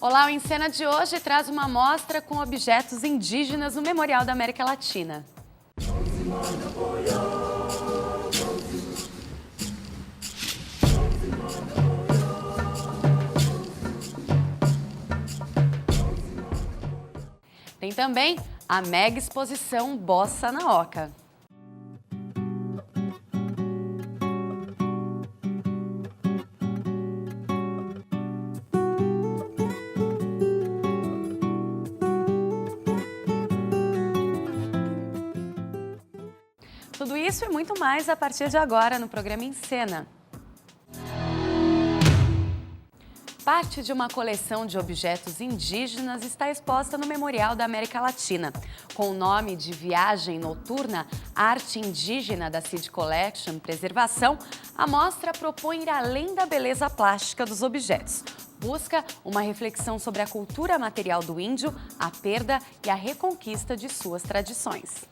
Olá, o Em Cena de hoje traz uma mostra com objetos indígenas no Memorial da América Latina. Tem também a mega exposição Bossa na Oca. Tudo isso e muito mais a partir de agora no programa Em Cena. Parte de uma coleção de objetos indígenas está exposta no Memorial da América Latina. Com o nome de Viagem Noturna, Arte Indígena da Seed Collection Preservação, a mostra propõe ir além da beleza plástica dos objetos. Busca uma reflexão sobre a cultura material do índio, a perda e a reconquista de suas tradições.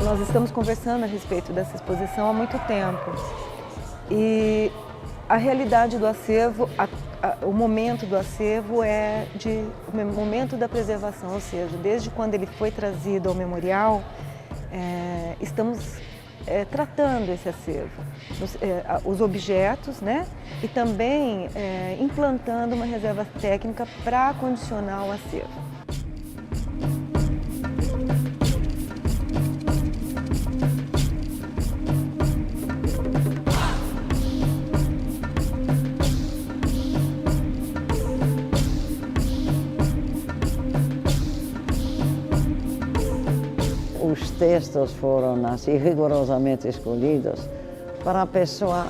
Nós estamos conversando a respeito dessa exposição há muito tempo e a realidade do acervo, o momento do acervo é o momento da preservação, ou seja, desde quando ele foi trazido ao memorial, estamos tratando esse acervo, os objetos, né? E também implantando uma reserva técnica para condicionar o acervo. Os textos foram assim rigorosamente escolhidos para a pessoa,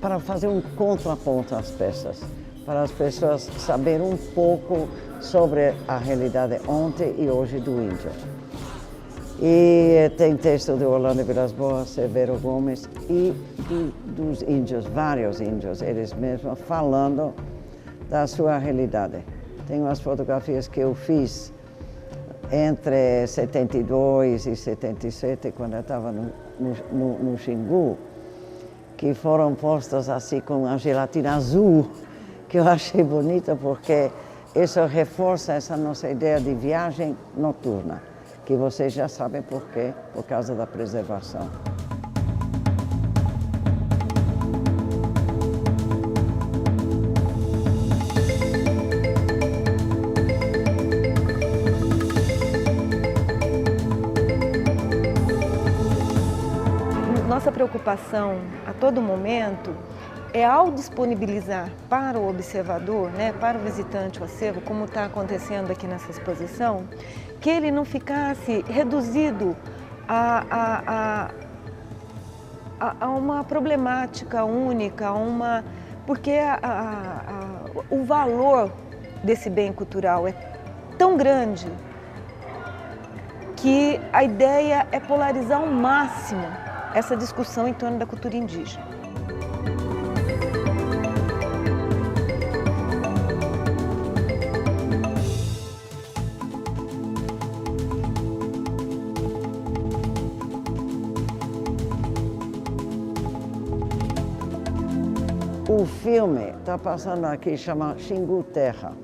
para fazer um contraponto às peças, para as pessoas saberem um pouco sobre a realidade ontem e hoje do índio. E tem texto de Orlando Vilas Boas, Severo Gomes e dos índios, vários índios, eles mesmos falando da sua realidade. Tem umas fotografias que eu fiz entre 72 e 77, quando eu estava no Xingu, que foram postas assim com a gelatina azul, que eu achei bonita porque isso reforça essa nossa ideia de viagem noturna, que vocês já sabem por quê, por causa da preservação. Nossa preocupação a todo momento é, ao disponibilizar para o observador, né, para o visitante o acervo, como está acontecendo aqui nessa exposição, que ele não ficasse reduzido a uma problemática única, porque o valor desse bem cultural é tão grande que a ideia é polarizar ao máximo essa discussão em torno da cultura indígena. O filme está passando aqui, chama Xingu Terra.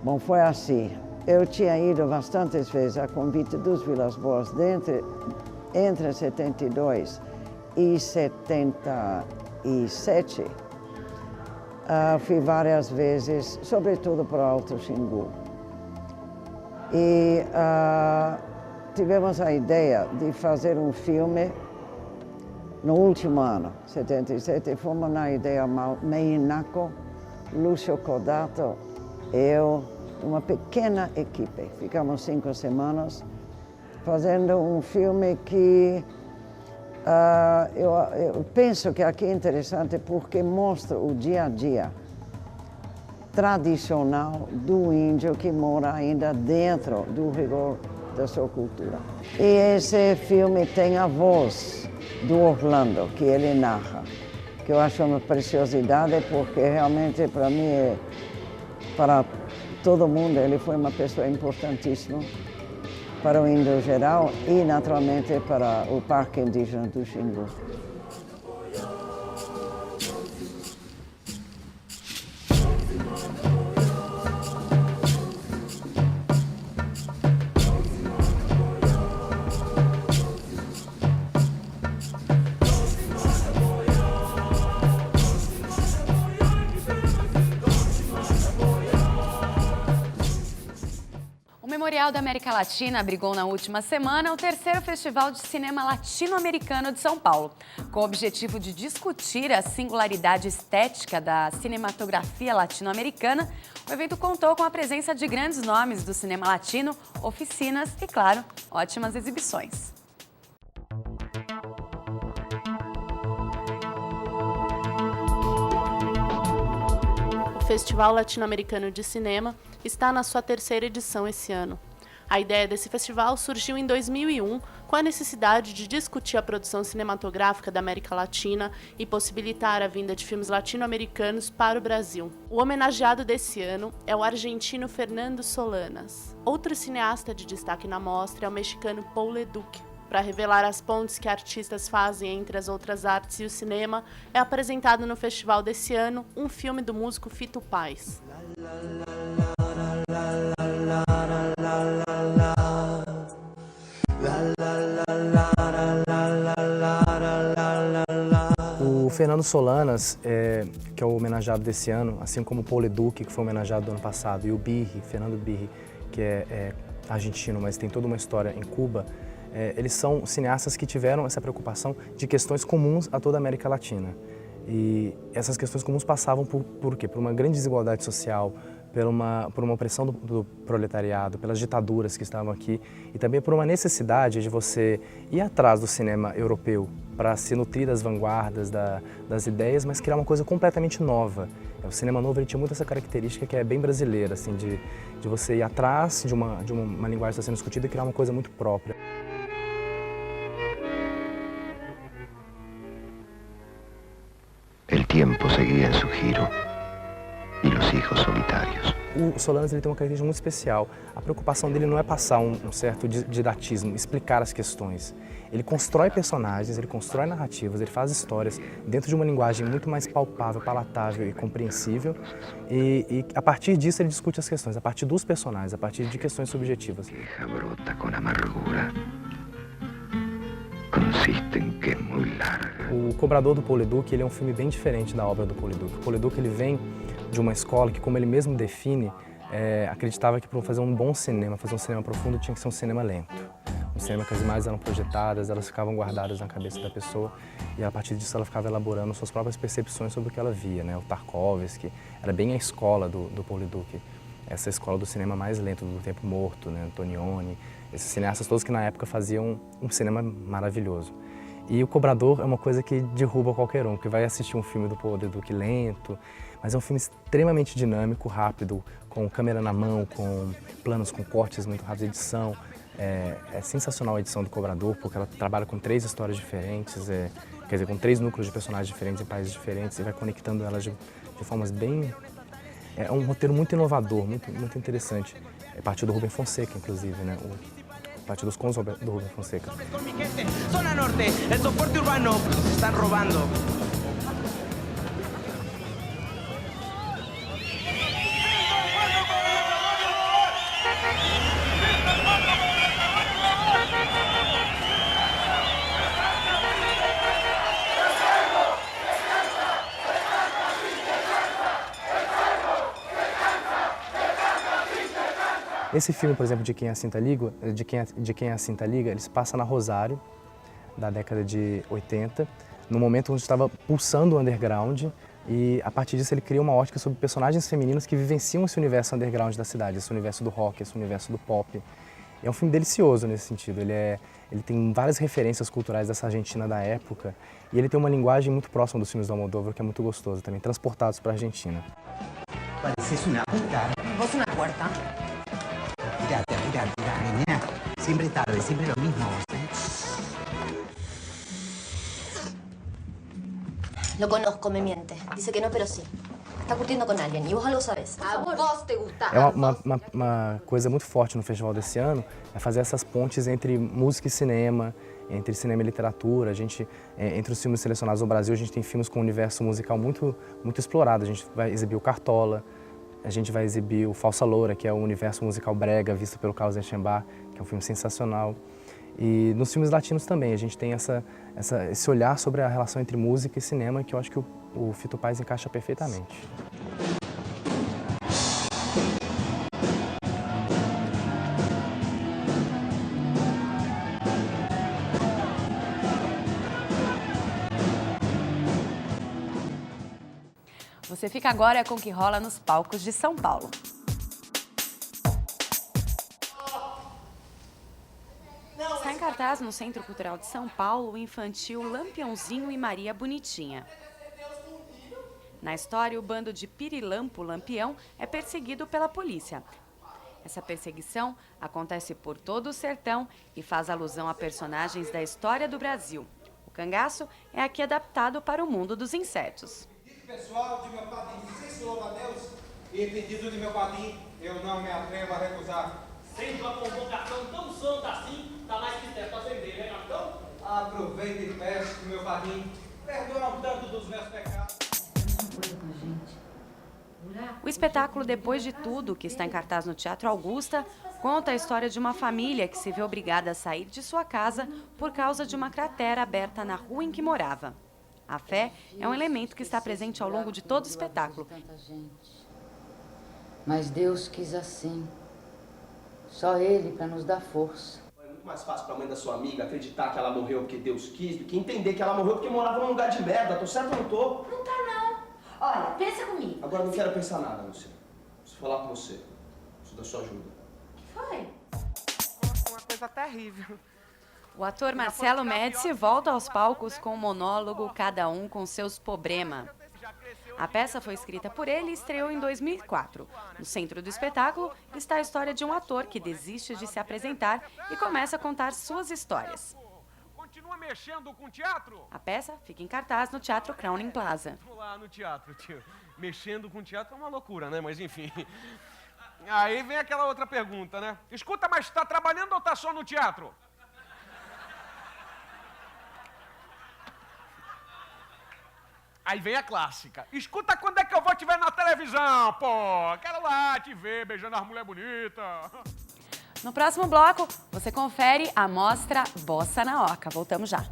Bom, foi assim. Eu tinha ido bastantes vezes a convite dos Vilas Boas entre 72 e 77, fui várias vezes, sobretudo para o Alto Xingu. E tivemos a ideia de fazer um filme no último ano, 77, e fomos na ideia Meinako, Lúcio Codato, eu, uma pequena equipe. Ficamos 5 semanas fazendo um filme que eu penso que aqui é interessante porque mostra o dia a dia tradicional do índio que mora ainda dentro do rigor da sua cultura. E esse filme tem a voz do Orlando, que ele narra. que eu acho uma preciosidade, porque realmente para mim, para todo mundo, ele foi uma pessoa importantíssima para o índio geral e naturalmente para o Parque Indígena do Xingu. O Memorial da América Latina abrigou na última semana o terceiro Festival de Cinema Latino-Americano de São Paulo. Com o objetivo de discutir a singularidade estética da cinematografia latino-americana, o evento contou com a presença de grandes nomes do cinema latino, oficinas e, claro, ótimas exibições. O Festival Latino-Americano de Cinema está na sua terceira edição esse ano. A ideia desse festival surgiu em 2001 com a necessidade de discutir a produção cinematográfica da América Latina e possibilitar a vinda de filmes latino-americanos para o Brasil. O homenageado desse ano é o argentino Fernando Solanas. Outro cineasta de destaque na mostra é o mexicano Paul Leduc. Para revelar as pontes que artistas fazem entre as outras artes e o cinema, é apresentado no festival desse ano um filme do músico Fito Paz. O Fernando Solanas, que é o homenageado desse ano, assim como o Paul Leduc, que foi homenageado do ano passado, e o Birri, Fernando Birri, que é argentino, mas tem toda uma história em Cuba, eles são cineastas que tiveram essa preocupação de questões comuns a toda a América Latina. E essas questões comuns passavam por quê? Por uma grande desigualdade social, por uma opressão do proletariado, pelas ditaduras que estavam aqui e também por uma necessidade de você ir atrás do cinema europeu para se nutrir das vanguardas, das ideias, mas criar uma coisa completamente nova. O cinema novo ele tinha muito essa característica que é bem brasileira, assim, de você ir atrás de uma linguagem que está sendo discutida e criar uma coisa muito própria. El tiempo seguía en su giro y los hijos solitarios. O Solanas ele tem uma característica muito especial. A preocupação dele não é passar um certo didatismo, explicar as questões. Ele constrói personagens, ele constrói narrativas, ele faz histórias dentro de uma linguagem muito mais palpável, palatável e compreensível. E a partir disso ele discute as questões, a partir dos personagens, a partir de questões subjetivas. Brota con amargura. Consiste em que é muito larga. O Cobrador do Paul Leduc ele é um filme bem diferente da obra do Paul Leduc. O Paul Leduc ele vem de uma escola que, como ele mesmo define, acreditava que para fazer um bom cinema, fazer um cinema profundo, tinha que ser um cinema lento. Um cinema que as imagens eram projetadas, elas ficavam guardadas na cabeça da pessoa e a partir disso ela ficava elaborando suas próprias percepções sobre o que ela via, né? O Tarkovsky era bem a escola do Paul Leduc, essa escola do cinema mais lento, do tempo morto, né? Antonioni, esses cineastas todos que na época faziam um cinema maravilhoso. E o Cobrador é uma coisa que derruba qualquer um, que vai assistir um filme do Paul Leduc lento, mas é um filme extremamente dinâmico, rápido, com câmera na mão, com planos, com cortes muito rápidos, edição. É sensacional a edição do Cobrador, porque ela trabalha com 3 histórias diferentes, quer dizer, com 3 núcleos de personagens diferentes em países diferentes e vai conectando elas de formas bem... É um roteiro muito inovador, muito interessante. É parte do Rubem Fonseca, inclusive, né? Parte dos contos do Rubem Fonseca. Zona Norte, el soporte urbano, nos están robando. Esse filme, por exemplo, de Quem é a Cinta Liga, ele se passa na Rosário, da década de 80, no momento onde estava pulsando o underground e a partir disso ele cria uma ótica sobre personagens femininos que vivenciam esse universo underground da cidade, esse universo do rock, esse universo do pop. É um filme delicioso nesse sentido, ele tem várias referências culturais dessa Argentina da época e ele tem uma linguagem muito próxima dos filmes do Almodóvar, que é muito gostoso também, transportados para a Argentina. Pareces una puta. ¿Vos una puerta? Mira, nena. Siempre tarde, siempre lo mismo vos, Lo conozco, me miente. Dice que no, pero sí. Está curtindo con alguien. Y vos algo sabés. A vos te gusta. É uma coisa muito forte no festival desse ano, é fazer essas pontes entre música e cinema, entre cinema e literatura. A gente, entre os filmes selecionados no Brasil, a gente tem filmes com um universo musical muito explorado. A gente vai exibir o Cartola, a gente vai exibir o Falsa Loura, que é o universo musical brega, visto pelo Carlos Eschenbach, que é um filme sensacional. E nos filmes latinos também, a gente tem esse olhar sobre a relação entre música e cinema, que eu acho que o Fito Páez encaixa perfeitamente. Você fica agora com o que rola nos palcos de São Paulo. Está em cartaz no Centro Cultural de São Paulo o infantil Lampiãozinho e Maria Bonitinha. Na história, o bando de Pirilampo Lampião é perseguido pela polícia. Essa perseguição acontece por todo o sertão e faz alusão a personagens da história do Brasil. O cangaço é aqui adaptado para o mundo dos insetos. Pessoal de meu padrinho, sem louva a Deus, e pedido de meu padrinho, eu não me atrevo a recusar. Sendo uma convocação tão santa assim, tá mais que certo a vender, né, capitão? Aproveita e peço pro meu padrinho, perdoa um tanto dos meus pecados. O espetáculo Depois de Tudo, que está em cartaz no Teatro Augusta, conta a história de uma família que se vê obrigada a sair de sua casa por causa de uma cratera aberta na rua em que morava. A fé é um elemento que está presente ao longo de todo o espetáculo. Mas Deus quis assim. Só Ele para nos dar força. É muito mais fácil pra mãe da sua amiga acreditar que ela morreu porque Deus quis do que entender que ela morreu porque morava num lugar de merda. Tô certo ou não tô? Não tá, não. Olha, pensa comigo. Agora não quero pensar nada, Luciana. Preciso falar com você. Preciso da sua ajuda. O que foi? Uma coisa terrível. O ator Marcelo Médici volta aos palcos com o monólogo Cada Um com Seus Problema. A peça foi escrita por ele e estreou em 2004. No centro do espetáculo está a história de um ator que desiste de se apresentar e começa a contar suas histórias. Continua mexendo com teatro? A peça fica em cartaz no Teatro Crowning Plaza. Vou lá no teatro, tio. Mexendo com teatro é uma loucura, né? Mas enfim. Aí vem aquela outra pergunta, né? Escuta, mas tá trabalhando ou tá só no teatro? Aí vem a clássica. Escuta, quando é que eu vou te ver na televisão, pô? Quero lá te ver beijando as mulheres bonitas. No próximo bloco, você confere a mostra Bossa na Oca. Voltamos já.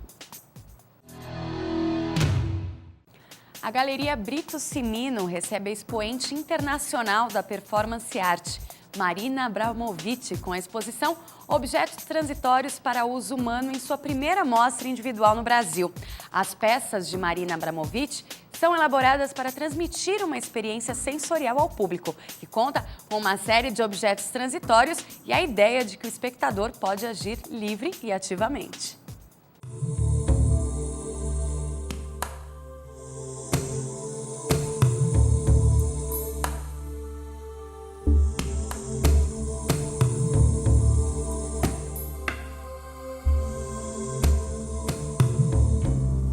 A Galeria Brito Simino recebe a expoente internacional da performance art, Marina Abramovic, com a exposição Objetos Transitórios para Uso Humano em sua primeira mostra individual no Brasil. As peças de Marina Abramovic são elaboradas para transmitir uma experiência sensorial ao público, que conta com uma série de objetos transitórios e a ideia de que o espectador pode agir livre e ativamente.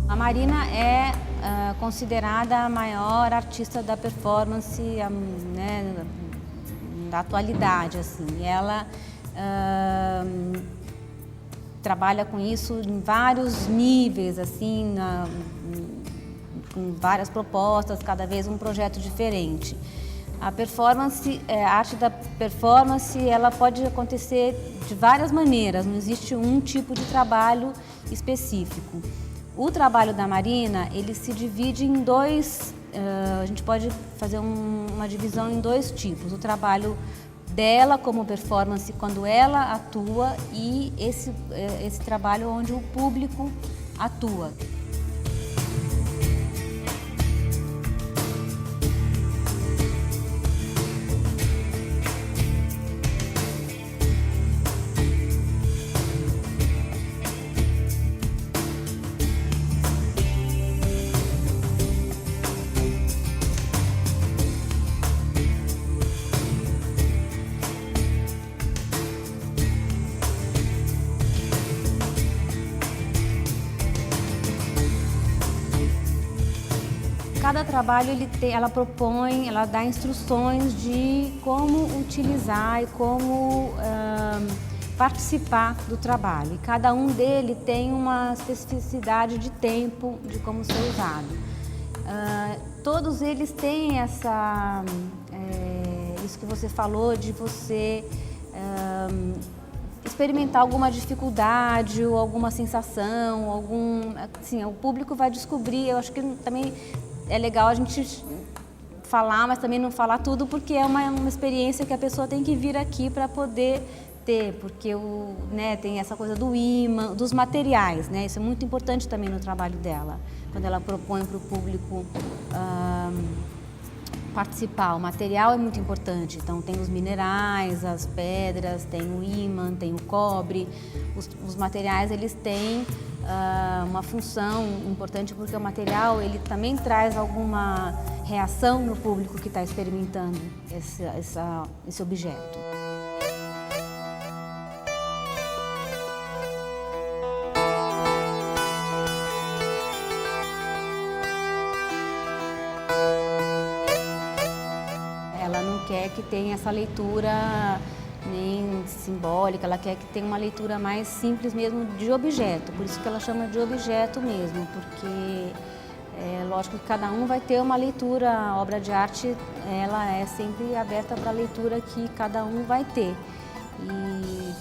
A Marina é considerada a maior artista da performance, né, da atualidade, assim. Ela trabalha com isso em vários níveis, assim, com várias propostas, cada vez um projeto diferente. A performance, a arte da performance, ela pode acontecer de várias maneiras, não existe um tipo de trabalho específico. O trabalho da Marina, ele se divide em dois, a gente pode fazer uma divisão em dois tipos. O trabalho dela como performance quando ela atua e esse trabalho onde o público atua. cada trabalho ela propõe, ela dá instruções de como utilizar e como participar do trabalho. E cada um dele tem uma especificidade de tempo de como ser usado. Todos eles têm isso que você falou de você experimentar alguma dificuldade ou alguma sensação, assim, o público vai descobrir. Eu acho que também é legal a gente falar, mas também não falar tudo, porque é uma experiência que a pessoa tem que vir aqui para poder ter, porque tem essa coisa do imã, dos materiais, né? Isso é muito importante também no trabalho dela, quando ela propõe para o público participar. O material é muito importante, então tem os minerais, as pedras, tem o ímã, tem o cobre. Os materiais, eles têm uma função importante, porque o material ele também traz alguma reação no público que está experimentando esse objeto. Quer que tenha essa leitura nem simbólica, ela quer que tenha uma leitura mais simples mesmo de objeto, por isso que ela chama de objeto mesmo, porque é lógico que cada um vai ter uma leitura, a obra de arte ela é sempre aberta para a leitura que cada um vai ter. E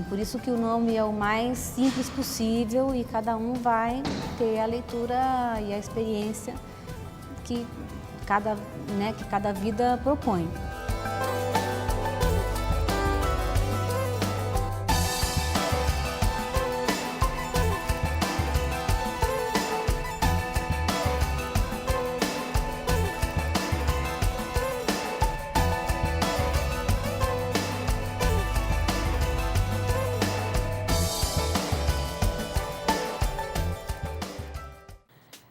por isso que o nome é o mais simples possível e cada um vai ter a leitura e a experiência que cada vida propõe.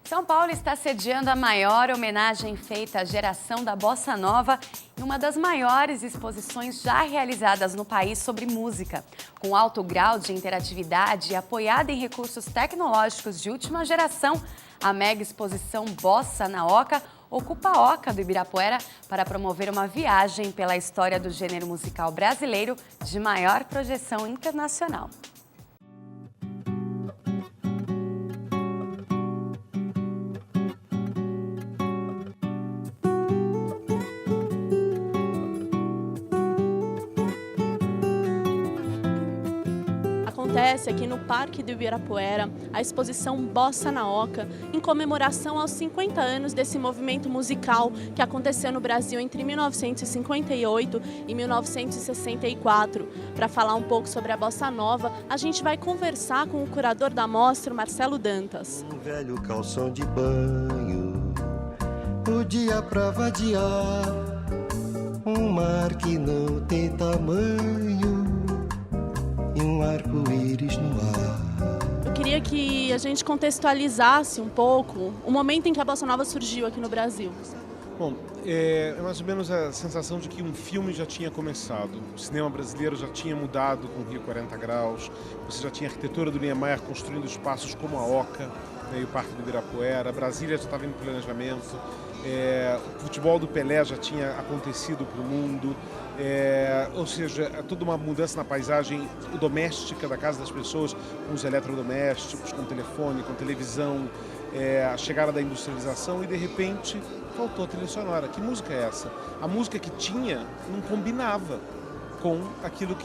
São Paulo está sediando a maior homenagem feita à geração da Bossa Nova e uma das maiores exposições já realizadas no país sobre música. Com alto grau de interatividade e apoiada em recursos tecnológicos de última geração, a mega exposição Bossa na Oca ocupa a Oca do Ibirapuera para promover uma viagem pela história do gênero musical brasileiro de maior projeção internacional. Acontece aqui no Parque do Ibirapuera a exposição Bossa na Oca, em comemoração aos 50 anos desse movimento musical que aconteceu no Brasil entre 1958 e 1964. Para falar um pouco sobre a Bossa Nova, a gente vai conversar com o curador da mostra, Marcelo Dantas. Um velho calção de banho, o dia pra vadiar, um mar que não tem tamanho e um arco-íris no ar. Eu queria que a gente contextualizasse um pouco o momento em que a Bossa Nova surgiu aqui no Brasil. Bom, é mais ou menos a sensação de que um filme já tinha começado. O cinema brasileiro já tinha mudado com o Rio 40 Graus, você já tinha a arquitetura do Niemeyer construindo espaços como a Oca, né, e o Parque do Ibirapuera, Brasília já estava em planejamento, o futebol do Pelé já tinha acontecido para o mundo, ou seja, toda uma mudança na paisagem doméstica da casa das pessoas, com os eletrodomésticos, com telefone, com televisão, a chegada da industrialização e de repente faltou a trilha sonora. Que música é essa? A música que tinha não combinava com aquilo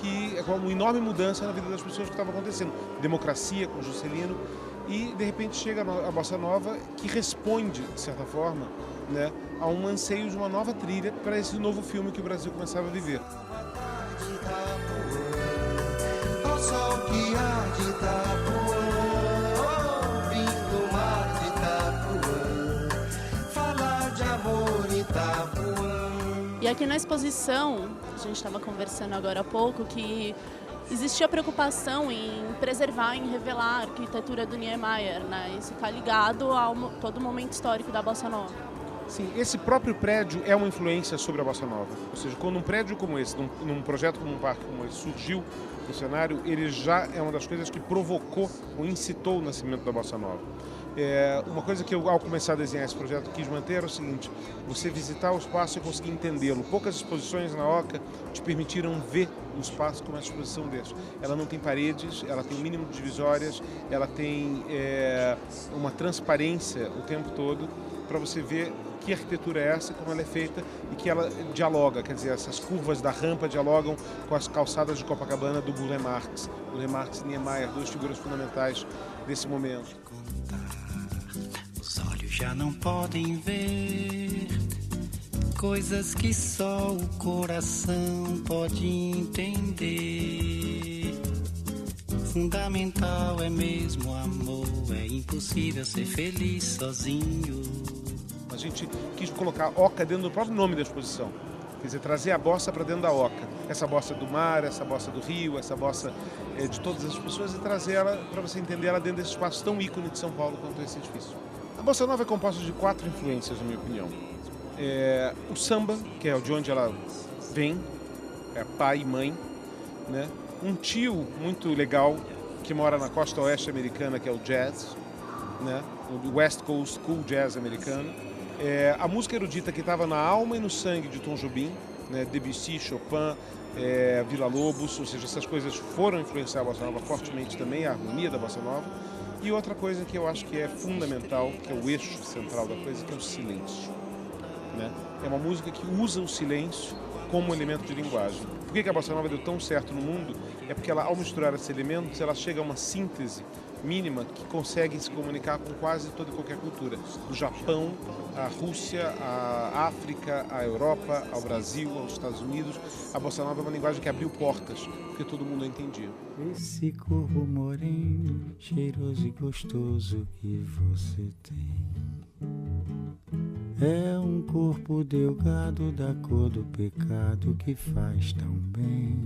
com uma enorme mudança na vida das pessoas que estava acontecendo. Democracia com Juscelino e de repente chega a Bossa Nova que responde, de certa forma, né, a um anseio de uma nova trilha para esse novo filme que o Brasil começava a viver. E aqui na exposição, a gente estava conversando agora há pouco, que existia preocupação em preservar, em revelar a arquitetura do Niemeyer, né? Isso está ligado a todo o momento histórico da Bossa Nova. Sim, esse próprio prédio é uma influência sobre a Bossa Nova. Ou seja, quando um prédio como esse, num projeto como um parque como esse surgiu, cenário, ele já é uma das coisas que provocou ou incitou o nascimento da Bossa Nova. Uma coisa que eu, ao começar a desenhar esse projeto, quis manter era o seguinte: você visitar o espaço e conseguir entendê-lo. Poucas exposições na Oca te permitiram ver o espaço como uma exposição desse. Ela não tem paredes, ela tem um mínimo de divisórias, ela tem uma transparência o tempo todo para você ver que arquitetura é essa, como ela é feita e que ela dialoga, quer dizer, essas curvas da rampa dialogam com as calçadas de Copacabana do Burle Marx. Burle Marx e Niemeyer, duas figuras fundamentais desse momento. Os olhos já não podem ver coisas que só o coração pode entender. Fundamental é mesmo o amor, é impossível ser feliz sozinho. A gente quis colocar a Oca dentro do próprio nome da exposição. Quer dizer, trazer a bossa para dentro da Oca. Essa bossa do mar, essa bossa do rio, essa bossa de todas as pessoas, e trazer ela para você entender ela dentro desse espaço tão ícone de São Paulo quanto esse edifício. A Bossa Nova é composta de 4 influências, na minha opinião. O samba, que é de onde ela vem, é pai e mãe, né? Um tio muito legal que mora na costa oeste americana, que é o jazz, né? O West Coast Cool Jazz americano. A música erudita que estava na alma e no sangue de Tom Jobim, né? Debussy, Chopin, Villa-Lobos, ou seja, essas coisas foram influenciar a Bossa Nova fortemente também, a harmonia da Bossa Nova. E outra coisa que eu acho que é fundamental, que é o eixo central da coisa, que é o silêncio, né? É uma música que usa o silêncio como elemento de linguagem. Por que a Bossa Nova deu tão certo no mundo? É porque ela, ao misturar esses elementos, ela chega a uma síntese mínima que consegue se comunicar com quase toda e qualquer cultura. Do Japão, à Rússia, à África, à Europa, ao Brasil, aos Estados Unidos. A Bossa Nova é uma linguagem que abriu portas, porque todo mundo a entendia. Esse corpo moreno, cheiroso e gostoso que você tem, é um corpo delgado da cor do pecado que faz tão bem.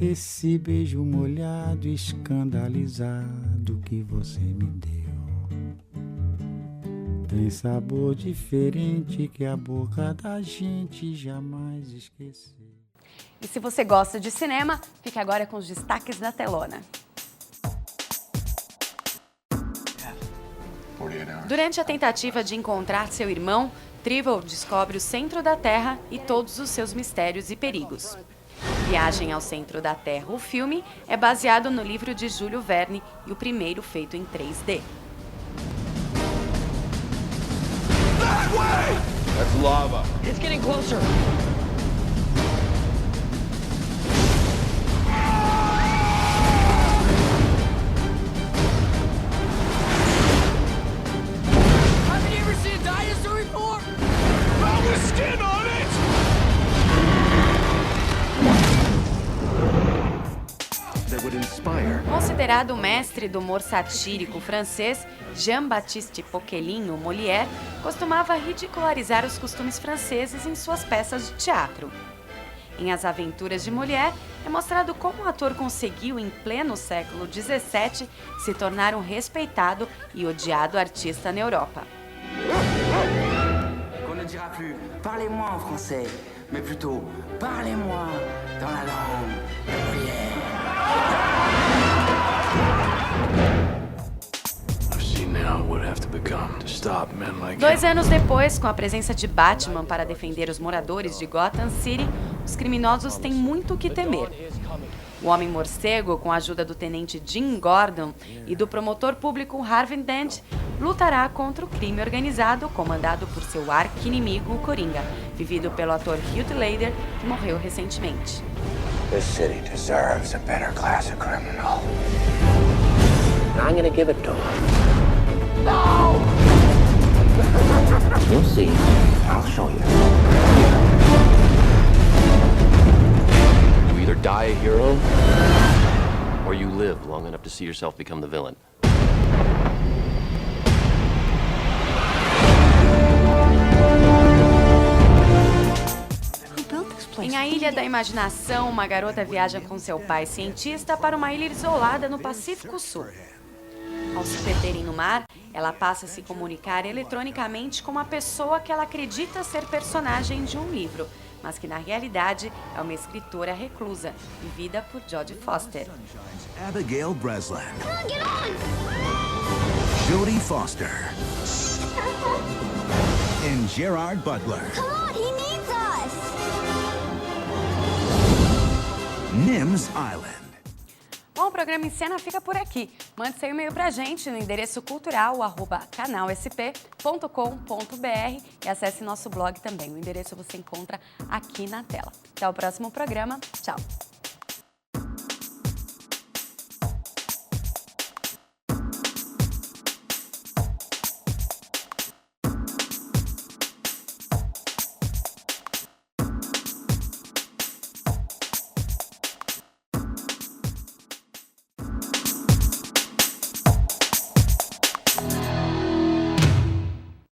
Esse beijo molhado, escandalizado que você me deu, tem sabor diferente que a boca da gente jamais esqueceu. E se você gosta de cinema, fique agora com os destaques da telona. Durante a tentativa de encontrar seu irmão, Trevor descobre o centro da Terra e todos os seus mistérios e perigos. Viagem ao Centro da Terra, o filme, é baseado no livro de Júlio Verne e o primeiro feito em 3D. That way! That's lava. It's getting closer. Haven't you ever seen a dinosaur before? Found with skin on it! Considerado o mestre do humor satírico francês, Jean-Baptiste Poquelin, o Molière, costumava ridicularizar os costumes franceses em suas peças de teatro. Em As Aventuras de Molière, é mostrado como o ator conseguiu, em pleno século XVII, se tornar um respeitado e odiado artista na Europa. Qu'on ne dira plus parlez-moi en français, mais plutôt parlez-moi dans la langue de Molière. 2 anos depois, com a presença de Batman para defender os moradores de Gotham City, os criminosos têm muito o que temer. O Homem-Morcego, com a ajuda do tenente Jim Gordon e do promotor público Harvey Dent, lutará contra o crime organizado comandado por seu arqui-inimigo, o Coringa, vivido pelo ator Heath Ledger, que morreu recentemente. This city deserves a better class of criminal. I'm gonna give it to him. No! You'll see. I'll show you. You either die a hero, or you live long enough to see yourself become the villain. Em A Ilha da Imaginação, uma garota viaja com seu pai cientista para uma ilha isolada no Pacífico Sul. Ao se perderem no mar, ela passa a se comunicar eletronicamente com uma pessoa que ela acredita ser personagem de um livro, mas que na realidade é uma escritora reclusa, vivida por Jodie Foster. Abigail Breslin. Jodie Foster. And Gerard Butler. Come on, he needs us! Nims Island. Bom, o programa Em Cena fica por aqui. Mande seu e-mail pra gente no endereço cultural@canalsp.com.br e acesse nosso blog também. O endereço você encontra aqui na tela. Até o próximo programa. Tchau!